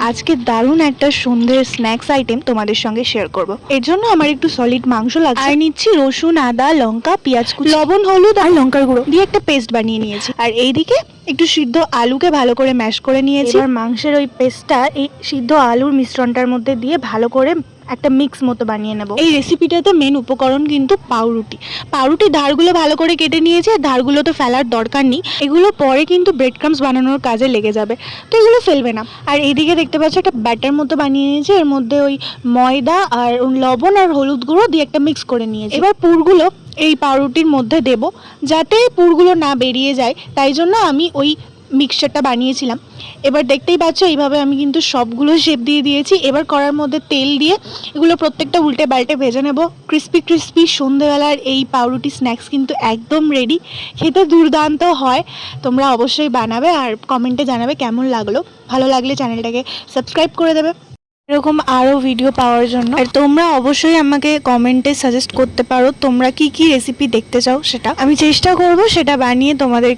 আজকে দারুণ একটা সন্ধ্যের স্ন্যাক্স আইটেম তোমাদের সঙ্গে শেয়ার করব। এর জন্য আমার একটু সলিড মাংস লাগছে, আর নিচ্ছি রসুন, আদা, লঙ্কা, পেঁয়াজ কুচি, লবণ, হলুদ আর লঙ্কার গুঁড়ো দিয়ে একটা পেস্ট বানিয়ে নিয়েছি। আর এইদিকে একটু সিদ্ধ আলুকে ভালো করে ম্যাশ করে নিয়েছি। এবার মাংসের ওই পেস্টটা এই সিদ্ধ আলুর মিশ্রণটার মধ্যে দিয়ে ভালো করে একটা মিক্স মতো বানিয়ে নেব। এই রেসিপিটাতে মেন উপকরণ কিন্তু পাউরুটি। পাউরুটির ধারগুলো ভালো করে কেটে নিয়েছি, আর ধারগুলো তো ফেলার দরকার নেই, এগুলো পরে কিন্তু ব্রেড ক্রামস বানানোর কাজে লেগে যাবে, তো এগুলো ফেলবে না। আর এইদিকে দেখতে পাচ্ছ একটা ব্যাটার মতো বানিয়ে নিয়েছি, এর মধ্যে ওই ময়দা আর লবণ আর হলুদ গুঁড়ো দিয়ে একটা মিক্স করে নিয়েছি। এবার পুরগুলো এই পাউরুটির মধ্যে দেব, যাতে পুরগুলো না বেরিয়ে যায়, তাই জন্য আমি ওই মিক্সচারটা বানিয়েছিলাম। এবার দেখতেই পাচ্ছ এইভাবে আমি কিন্তু সবগুলো শেপ দিয়ে দিয়েছি। এবার কড়ার মধ্যে তেল দিয়ে এগুলো প্রত্যেকটা উল্টে পাল্টে ভেজে নেব। ক্রিস্পি ক্রিস্পি সন্ধেবেলার এই পাউরুটি স্ন্যাক্স কিন্তু একদম রেডি। খেতে দুর্দান্ত হয়, তোমরা অবশ্যই বানাবে আর কমেন্টে জানাবে কেমন লাগলো। ভালো লাগলে চ্যানেলটাকে সাবস্ক্রাইব করে দেবে এরকম আরও ভিডিও পাওয়ার জন্য। আর তোমরা অবশ্যই আমাকে কমেন্টে সাজেস্ট করতে পারো তোমরা কি কি রেসিপি দেখতে চাও, সেটা আমি চেষ্টা করব সেটা বানিয়ে তোমাদের